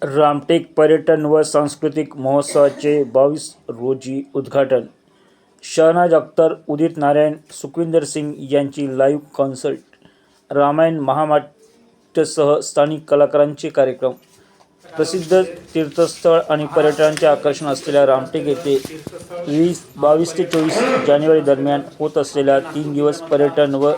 रामटेक पर्यटन व सांस्कृतिक महोत्सवाचे 22 रोजी उद्घाटन. शहनाज अख्तर, उदित नारायण, सुखविंदर सिंग यांची लाईव्ह कॉन्सर्ट. रामायण महानाट्यासह स्थानिक कलाकारांचे कार्यक्रम. प्रसिद्ध तीर्थस्थळ आणि पर्यटनाचे आकर्षण असलेल्या रामटेक येथे 22 ते 24 जानेवारी दरम्यान होत असलेल्या 3 दिवस पर्यटन व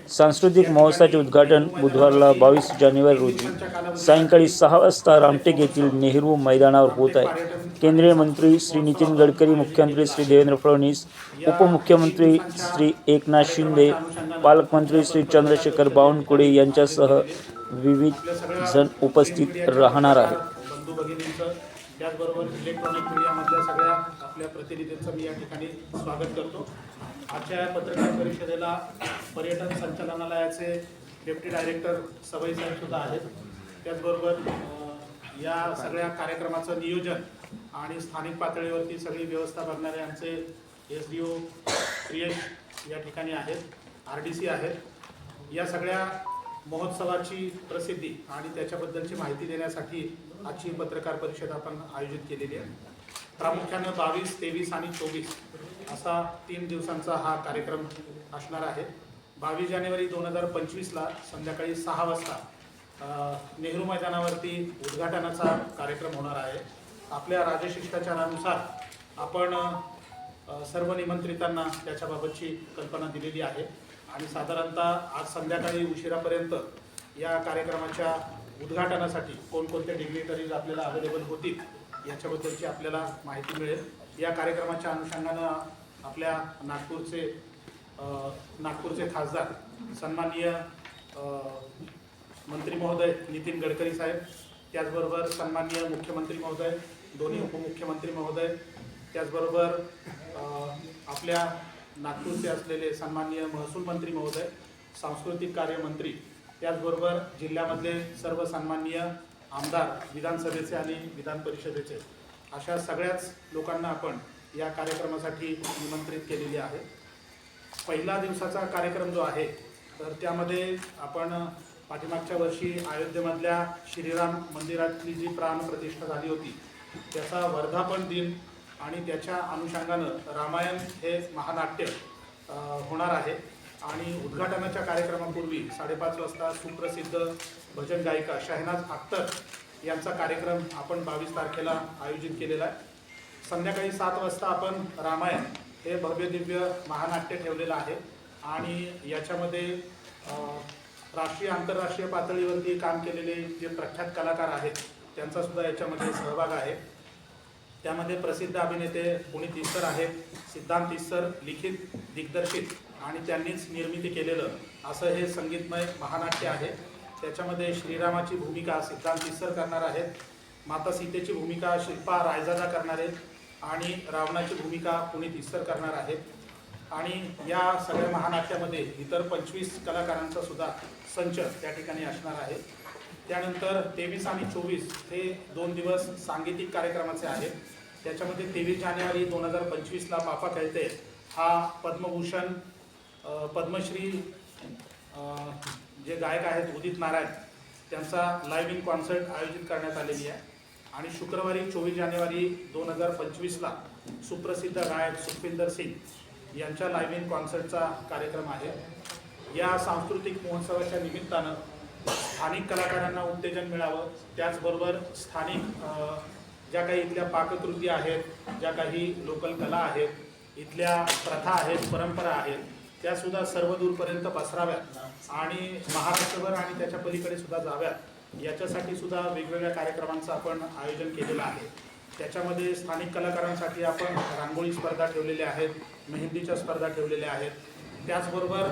सांस्कृतिक महोत्सवाचे उद्घाटन बुधवारला 22 जानेवारी रोजी सायंकाळी 6 वाजता रामटेक येथील नेहरू मैदानावर होत आहे. केंद्रीय मंत्री श्री नितीन गडकरी, मुख्यमंत्री श्री देवेंद्र फडणवीस, उपमुख्यमंत्री श्री एकनाथ शिंदे, पालकमंत्री श्री चंद्रशेखर बावनकुळे यांच्यासह विविध जण उपस्थित राहणार आहेत. बंधू भगिनींचं त्याचबरोबर इलेक्ट्रॉनिक मीडियामधल्या सगळ्या आपल्या प्रतिनिधींचं मी या ठिकाणी स्वागत करतो. आजच्या पत्रकार परिषदेला पर्यटन संचालनालयाचे डेप्टी डायरेक्टर सवई साहेब सुद्धा आहेत. त्याचबरोबर या सगळ्या कार्यक्रमाचं नियोजन आणि स्थानिक पातळीवरती सगळी व्यवस्था बघणारे आमचे SDO प्रियेश या ठिकाणी आहेत, RDC आहेत. या सगळ्या महोत्सवाची प्रसिद्धी आणि त्याच्याबद्दलची माहिती देण्यासाठी आजची पत्रकार परिषद आपण आयोजित केलेली आहे. प्रामुख्यानं 22, 23 आणि 24 असा 3 दिवसांचा हा कार्यक्रम असणार आहे. 22 जानेवारी 2025ला संध्याकाळी 6 वाजता नेहरू मैदानावरती उद्घाटनाचा कार्यक्रम होणार आहे. आपल्या राजशिष्टाचारानुसार आपण सर्व निमंत्रितांना त्याच्याबाबतची कल्पना दिलेली आहे आणि साधारणतः आज संध्याकाळी उशिरापर्यंत या कार्यक्रमाच्या उद्घाटनासाठी कोणकोणते डिग्निटरीज आपल्याला अवेलेबल होतील याच्याबद्दलची आपल्याला माहिती मिळेल. या कार्यक्रमाच्या अनुषंगानं आपल्या नागपूरचे खासदार सन्माननीय मंत्री महोदय नितीन गडकरी साहेब, त्याचबरोबर सन्माननीय मुख्यमंत्री महोदय, दोन्ही उपमुख्यमंत्री महोदय, त्याचबरोबर आपल्या नागपूरचे असलेले सन्माननीय महसूल मंत्री महोदय, सांस्कृतिक कार्य मंत्री, त्याचबरोबर जिल्ह्यामधले सर्व सन्माननीय आमदार, विधानसभेचे आणि विधान परिषदेचे, अशा सगळ्याच लोकांना आपण या कार्यक्रमासाठी निमंत्रित केलेले आहे. पहिला दिवसाचा कार्यक्रम जो आहे तर त्यामध्ये आपण पाठीमागच्या वर्षी अयोध्येमधल्या श्रीराम मंदिरातली जी प्राणप्रतिष्ठा झाली होती त्याचा वर्धापन दिन आणि त्याच्या अनुषंगानं रामायण हे महानाट्य होणार आहे. आणि उद्घाटनाच्या कार्यक्रमापूर्वी 5:30 वाजता सुप्रसिद्ध भजन गायिका शहनाज अख्तर यांचा कार्यक्रम आपण 22 तारखेला आयोजित केलेला आहे. संध्याकाळी 7 वाजता आपण रामायण हे भव्य दिव्य महानाट्य ठेवलेलं आहे आणि याच्यामध्ये राष्ट्रीय आंतरराष्ट्रीय पातळीवरती काम केलेले जे प्रख्यात कलाकार आहेत त्यांचा सुद्धा याच्यामध्ये सहभाग आहे. त्यामध्ये प्रसिद्ध अभिनेते पुनीत इस्सर आहेत, सिद्धांत इस्सर लिखित, दिग्दर्शित आणि त्यांनीच निर्मिती केलेलं असं हे संगीतमय महानाट्य आहे. त्याच्यामध्ये श्रीरामाची भूमिका सिद्धांत इस्सर करणार आहेत, माता सीतेची भूमिका शिल्पा रायजादा करणार आहेत आणि रावणाची भूमिका पुनीत इस्सर करणार आहेत. आणि या सगळ्या महानाट्यामध्ये इतर 25 कलाकारांचा सुद्धा संच त्या ठिकाणी असणार आहे. त्यानंतर 23 आणि 24 हे 2 दिवस सांगीतिक कार्यक्रमाचे आहेत. त्याच्यामध्ये 23 जानेवारी 2025ला बापा कहते हा पद्मभूषण पद्मश्री जे गायक आहेत उदित नारायण त्यांचा लाईव्ह इन कॉन्सर्ट आयोजित करण्यात आलेली आहे. आणि शुक्रवारी 24 जानेवारी 2025ला सुप्रसिद्ध गायक सुखविंदर सिंग यांच्या लाईव्ह इन कॉन्सर्टचा कार्यक्रम आहे. या सांस्कृतिक महोत्सवाच्या निमित्तानं स्थानिक कलाकारांना उत्तेजन मिळावं, त्याचबरोबर स्थानिक ज्या काही इथल्या पाककृती आहेत, ज्या काही लोकल कला आहेत, इथल्या प्रथा आहेत, परंपरा आहेत, त्यासुद्धा सर्व दूरपर्यंत पसराव्यात आणि महाराष्ट्रभर आणि त्याच्या पलीकडे सुद्धा जाव्यात याच्यासाठी सुद्धा वेगवेगळ्या कार्यक्रमांचं आपण आयोजन केलेलं आहे. त्याच्यामध्ये स्थानिक कलाकारांसाठी आपण रांगोळी स्पर्धा ठेवलेल्या आहेत, मेहंदीच्या स्पर्धा ठेवलेल्या आहेत. त्याचबरोबर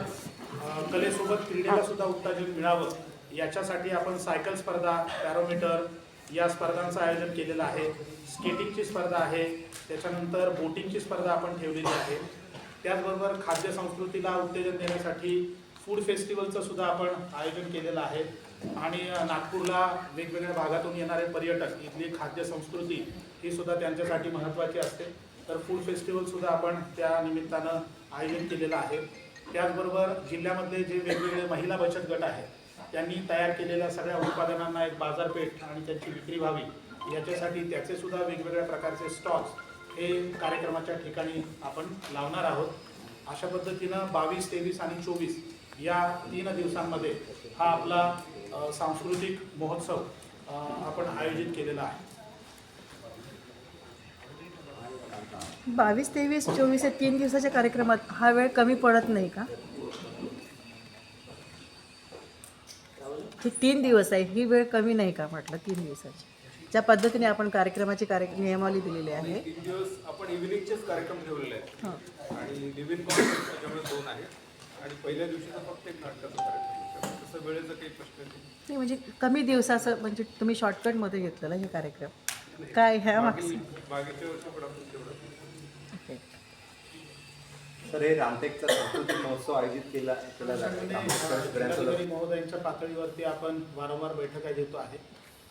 कलेसोबत क्रीडेला सुद्धा उत्तेजन मिळावं याच्यासाठी आपण सायकल स्पर्धा, पॅरोमीटर या स्पर्धांचं आयोजन केलेलं आहे. स्केटिंगची स्पर्धा आहे, त्याच्यानंतर बोटिंगची स्पर्धा आपण ठेवलेली आहे. त्याचबरोबर खाद्य संस्कृतीला उत्तेजन देण्यासाठी फूड फेस्टिवलचं सुद्धा आपण आयोजन केलेलं आहे. आणि नागपूरला वेगवेगळ्या भागातून येणारे पर्यटक, इथली खाद्य संस्कृती ही सुद्धा त्यांच्यासाठी महत्त्वाची असते, तर फूड फेस्टिवलसुद्धा आपण त्या निमित्तानं आयोजित केलेलं आहे. त्याचबरोबर जिल्ह्यामधले जे वेगवेगळे महिला बचत गट आहेत त्यांनी तयार केलेल्या सगळ्या उत्पादनांना एक बाजारपेठ आणि त्यांची विक्री व्हावी याच्यासाठी त्याचे सुद्धा वेगवेगळ्या प्रकारचे स्टॉल्स हे कार्यक्रमाच्या ठिकाणी आपण लावणार आहोत. अशा पद्धतीनं 22, 23 आणि 24 या 3 दिवसांमध्ये हा आपला सांस्कृतिक महोत्सव आपण आयोजित केलेला आहे. 22, 23, 24 या 3 दिवसाच्या कार्यक्रमात हा वेळ कमी पडत नाही का? हे 3 दिवस आहे, ही वेळ कमी नाही का म्हटलं 3 दिवसाची? ज्या पद्धतीने आपण कार्यक्रमाची नियमावली दिलेली आहे. 3 दिवस आपण इव्हिनिंगचेच कार्यक्रम ठेवलेले आहेत आणि लिव्हिंग कॉन्सर्ट त्याच्यामुळे 2 आहेत आणि पहिल्या दिवशीचा फक्त एक नाटकाचा कार्यक्रम आहे. तसं वेळेचा काही प्रश्न नाही. म्हणजे कमी दिवसाचं म्हणजे तुम्ही शॉर्टकटमध्ये घेतलेला हे कार्यक्रम काय ह्या मागचं? मागच्या वर्षी पण आपण तेवढं. ओके. सर, हे रामटेकचा सांस्कृतिक महोत्सव आयोजित केला गडकरी महोदयांच्या पातळीवरती आपण वारंवार बैठका घेतो आहे.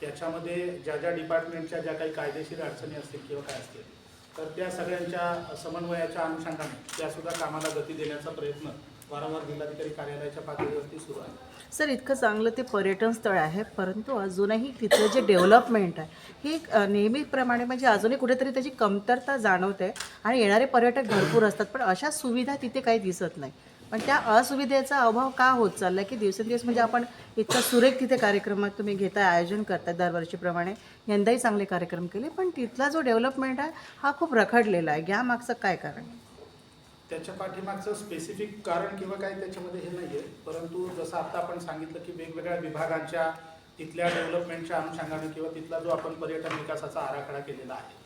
त्याच्यामध्ये ज्या ज्या डिपार्टमेंटच्या ज्या काही कायदेशीर अडचणी असतील किंवा काय असतील तर त्या सगळ्यांच्या समन्वयाच्या अनुषंगाने त्यासुद्धा कामाला गती देण्याचा प्रयत्न वारंवार जिल्हाधिकारी कार्यालयाच्या पातळीवरती सुरू आहे. सर, इतकं चांगलं ते पर्यटन स्थळ आहे, परंतु अजूनही तिथलं जे डेव्हलपमेंट आहे हे नेहमीप्रमाणे म्हणजे अजूनही कुठेतरी त्याची कमतरता जाणवते आणि येणारे पर्यटक भरपूर असतात, पण अशा सुविधा तिथे काही दिसत नाही. पण त्या असुविधेचा अभाव का होत चालला की दिवसेंदिवस म्हणजे आपण इतका सुरेख तिथे कार्यक्रमात तुम्ही घेताय, आयोजन करताय दरवर्षीप्रमाणे, यंदाही चांगले कार्यक्रम केले, पण तिथला जो डेव्हलपमेंट आहे हा खूप रखडलेला आहे. यामागचं काय कारण? त्याच्या पाठीमागचं स्पेसिफिक कारण किंवा काय त्याच्यामध्ये हे नाही आहे, परंतु जसं आता आपण सांगितलं की वेगवेगळ्या विभागांच्या तिथल्या डेव्हलपमेंटच्या अनुषंगाने किंवा तिथला जो आपण पर्यटन विकासाचा आराखडा केलेला आहे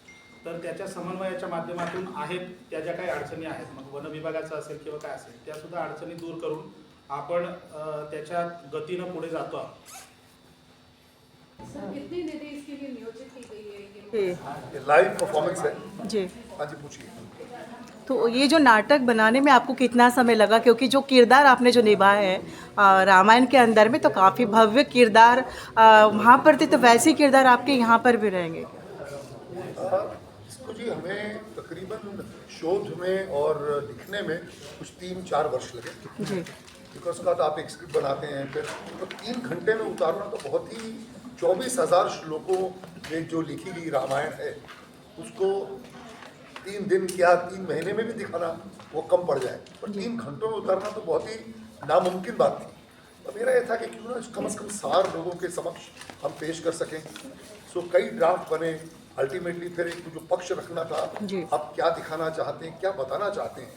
तर त्याच्या समन्वयाच्या माध्यमातून आहेत त्या ज्या काही अडचणी आहेत, मग वन विभागाचं असेल किंवा काय असेल, त्यासुद्धा अडचणी दूर करून आपण त्याच्या गतीनं पुढे जातो आहोत. सर, कितनी निधि इसके लिए नियोजित की गई है? हे लाइव परफॉर्मेंस है। जी, हाँ जी, पूछिए। तो ये जो नाटक बनाने में आपको कितना समय लगा, क्योंकि जो किरदार आपने जो निभाया है रामायण के अंदर में तो काफ़ी भव्य किरदार वहाँ पर थे, तो वैसे ही किरदार आपके यहाँ पर भी रहेंगे? इसको जी हमें तकरीबन शोध में और लिखने में कुछ 3-4 वर्ष लगे, जी, बिकॉज का तो आप एक स्क्रिप्ट बनाते हैं फिर तो 3 घंटे में उतारना तो बहुत ही 24,000 श्लोकों में जो लिखी गई रामायण है उसको 3 दिन क्या 3 महीने में भी दिखाना वो कम पड़ जाए, पर 3 घंटों में उतारना तो बहुत ही नामुमकिन बात थी. तो मेरा ये था कि क्यों ना कम से कम सार लोगों के समक्ष हम पेश कर सकें. सो कई ड्राफ्ट बने. अल्टीमेटली फिर एक जो पक्ष रखना था, आप क्या दिखाना चाहते हैं, क्या बताना चाहते हैं.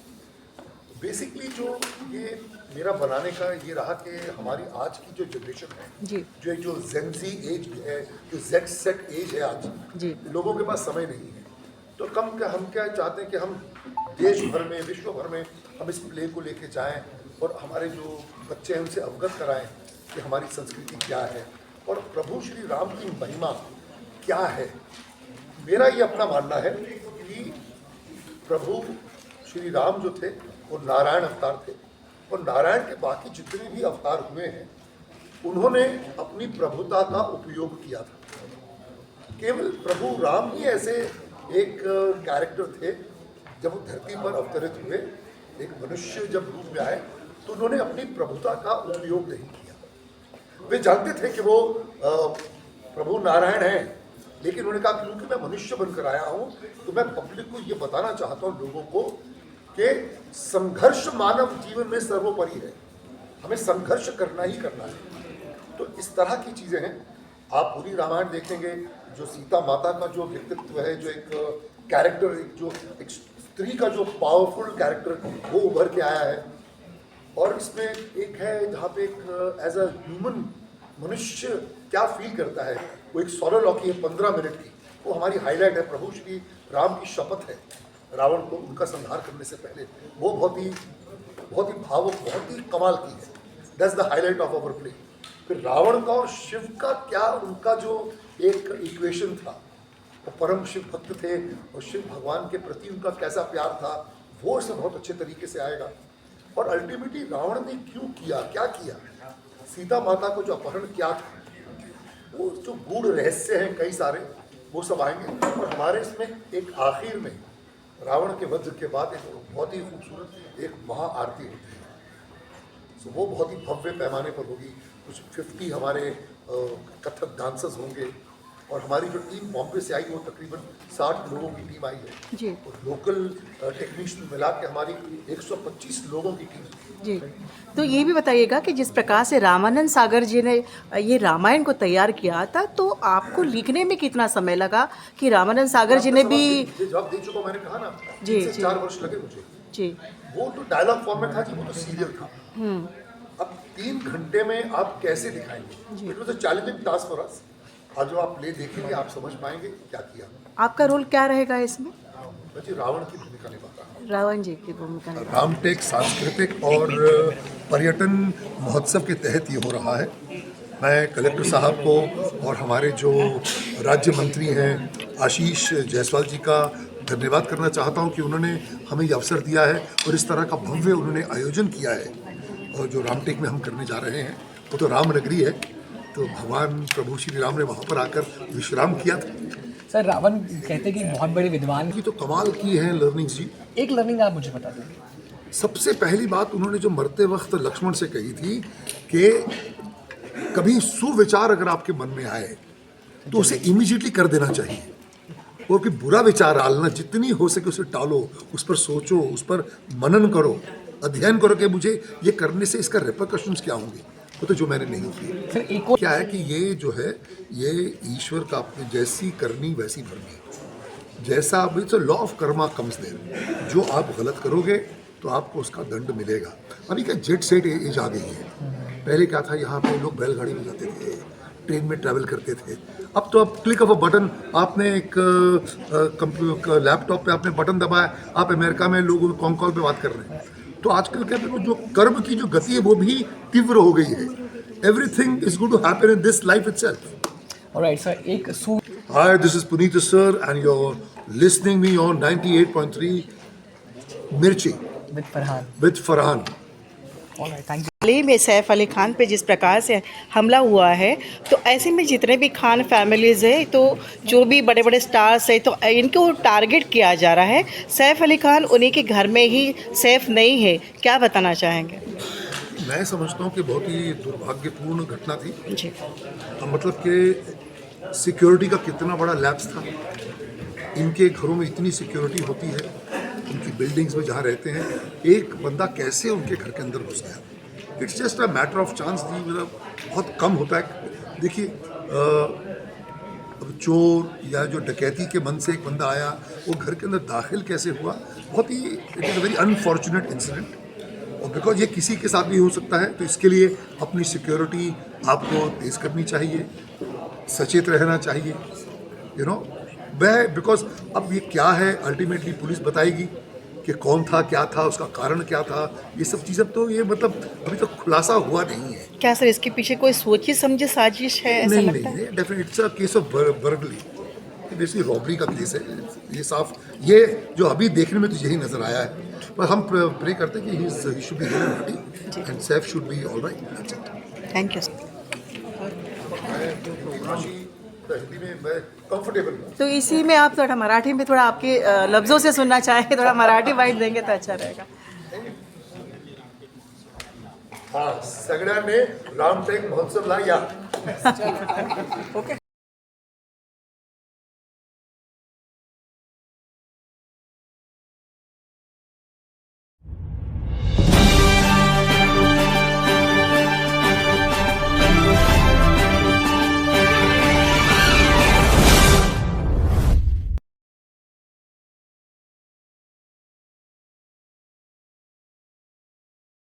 बेसिकली जो ये मेरा बनाने का ये रहा कि हमारी आज की जो जनरेशन है, जी, जो जेनजी एज है, जो जेड सेट एज है आज, जी, लोगों के पास समय नहीं है. तो हम क्या चाहते हैं कि हम देश भर में, विश्व भर में हम इस प्ले को लेके जाएं और हमारे जो बच्चे हैं उनसे अवगत कराएं कि हमारी संस्कृति क्या है और प्रभु श्री राम की महिमा क्या है. मेरा ये अपना मानना है कि प्रभु श्री राम जो थे वो नारायण अवतार थे और नारायण के बाकी जितने भी अवतार हुए हैं उन्होंने अपनी प्रभुता का उपयोग किया था. केवल प्रभु राम ही ऐसे एक कैरेक्टर थे जब वो धरती पर अवतरित हुए, एक मनुष्य जब रूप में आए तो उन्होंने अपनी प्रभुता का उपयोग नहीं किया. वे जानते थे कि वो प्रभु नारायण हैं, लेकिन उन्होंने कहा क्योंकि मैं मनुष्य बनकर आया हूँ तो मैं पब्लिक को ये बताना चाहता हूँ, लोगों को, कि संघर्ष मानव जीवन में सर्वोपरि है, हमें संघर्ष करना ही करना है. तो इस तरह की चीज़ें हैं. आप पूरी रामायण देखेंगे, जो सीता माता का जो व्यक्तित्व है, जो एक कैरेक्टर, एक स्त्री का जो पावरफुल कैरेक्टर वो उभर के आया है. और इसमें एक है जहाँ पे एक एज अ ह्यूमन मनुष्य क्या फील करता है, वो एक सोलोलॉकी है 15 मिनट की, वो हमारी हाईलाइट है. प्रभु श्री राम की शपथ है रावण को उनका संहार करने से पहले, वो बहुत ही भावुक, बहुत ही कमाल की है. That's the highlight of our play. फिर रावण का और शिव का क्या उनका जो एक इक्वेशन था, वो परम शिव भक्त थे और शिव भगवान के प्रति उनका कैसा प्यार था, वो इसमें बहुत अच्छे तरीके से आएगा. और अल्टीमेटली रावण ने क्यों किया, क्या किया, सीता माता को जो अपहरण किया था, वो जो गूढ़ रहस्य हैं कई सारे, वो सब आएंगे. और हमारे इसमें एक आखिर में रावण के वध के बाद एक बहुत ही खूबसूरत एक महाआरती होती है. सो वो बहुत ही भव्य पैमाने पर होगी। कुछ 50 हमारे कथक डांसर्स होंगे और हमारी जो टीम बॉम्बे से आई वो तकरीबन 60 लोगों की टीम आई है जी और लोकल टेक्नीशियन मिला के हमारी 125 लोगों की टीम है। जी। तो ये भी बताइएगा कि जिस प्रकार से रामानंद सागर जी ने ये रामायण को तैयार किया था, तो आपको लिखने में कितना समय लगा कि रामानंद सागर जी ने भी? जवाब दे चुका, मैंने कहा ना, जी, 3 से 4 वर्ष लगे मुझे। जी वो तो डायलॉग फॉर्म में था जी, वो तो सीरियल था। अब 3 घंटे में आप कैसे दिखाएंगे? It was a challenging task for us. आज जो आप प्ले देखेंगे आप समझ पाएंगे क्या किया। आपका रोल क्या रहेगा इसमें? मैं जी रावण की भूमिका निभाता हूँ। रावण जी की भूमिका में। रामटेक सांस्कृतिक और पर्यटन महोत्सव के तहत ये हो रहा है। मैं कलेक्टर साहब को और हमारे जो राज्य मंत्री हैं आशीष जायसवाल जी का धन्यवाद करना चाहता हूं कि उन्होंने हमें ये अवसर दिया है और इस तरह का भव्य उन्होंने आयोजन किया है। और जो रामटेक में हम करने जा रहे हैं वो तो राम नगरी है, तो भगवान प्रभु श्री राम ने वहाँ पर आकर विश्राम किया था। सर, रावण कहते हैं कि बहुत बड़े विद्वान की तो कमाल की है लर्निंग्स जी। एक लर्निंग आप मुझे बता देंगे? सबसे पहली बात उन्होंने जो मरते वक्त लक्ष्मण से कही थी कि कभी सुविचार अगर आपके मन में आए तो उसे इमीडिएटली कर देना चाहिए, और कोई बुरा विचार आलना जितनी हो सके उसे टालो, उस पर सोचो, उस पर मनन करो, अध्ययन करो कि मुझे ये करने से इसका रिपरकशंस क्या होंगे। वो तो जो मैंने नहीं की। सर, एक और क्या है कि ये जो है ये ईश्वर का अपने जैसी करनी वैसी भरनी, जैसा अभी तो law of karma comes there. जो आप गलत करोगे तो आपको उसका दंड मिलेगा। अभी क्या जेट सेट एज आ गई है। पहले क्या था, यहाँ पे लोग बैलगाड़ी में जाते थे, ट्रेन में ट्रैवल करते थे। अब तो आप क्लिक ऑफ अ बटन, आपने एक लैपटॉप पे आपने बटन दबाया, आप अमेरिका में लोगों कॉन कॉल पे बात कर रहे हैं। तो आजकल क्या है, जो कर्म की जो गति है वो भी तीव्र हो गई है। Everything is going to happen in this life itself. Alright sir, एक hi, this is Puneet sir and you are listening me on 98.3 Mirchi विद फरहान। Alright, thank you. हाल ही में सैफ अली खान पे जिस प्रकार से हमला हुआ है, तो ऐसे में जितने भी खान फैमिलीज़ है, तो जो भी बड़े बड़े स्टार्स है, तो इनको टारगेट किया जा रहा है। सैफ अली खान उन्हीं के घर में ही सेफ नहीं है, क्या बताना चाहेंगे? मैं समझता हूँ कि बहुत ही दुर्भाग्यपूर्ण घटना थी। जी मतलब कि सिक्योरिटी का कितना बड़ा लैप्स था। इनके घरों में इतनी सिक्योरिटी होती है, उनकी बिल्डिंग्स में जहाँ रहते हैं, एक बंदा कैसे उनके घर के अंदर घुस गया। It's just a matter of chance दी, मतलब बहुत कम होता है। देखिए अब चोर या जो डकैती के मन से एक बंदा आया, वो घर के अंदर दाखिल कैसे हुआ, बहुत ही it is a very unfortunate incident. और बिकॉज ये किसी के साथ भी हो सकता है, तो इसके लिए अपनी सिक्योरिटी आपको तेज़ करनी चाहिए, सचेत रहना चाहिए, यू नो। वह बिकॉज अब ये क्या है, अल्टीमेटली पुलिस बताएगी कि कौन था, क्या था, उसका कारण क्या था। ये सब चीज़ें तो ये मतलब अभी तक खुलासा हुआ नहीं है। क्या सर इसके पीछे कोई सोची समझी साजिश है, ऐसा नहीं लगता है? नहीं, definite it's a case of burglary. ये बेसिकली रॉबरी का केस है। ये साफ, ये जो अभी देखने में तो यही नज़र आया है। पर हम प्रे करते हैं कि he should be healthy end Saif should be alright. Thank you sir. Hindi में मैं कंफर्टेबल हूँ। तो इसी में आप थोड़ा मराठी में थोड़ा आपके लफ्ज़ों से सुनना चाहेंगे, थोड़ा मराठी वाइट देंगे तो अच्छा रहेगा। हाँ, सगळ्यांनी रामटेक महोत्सवला या। ओके।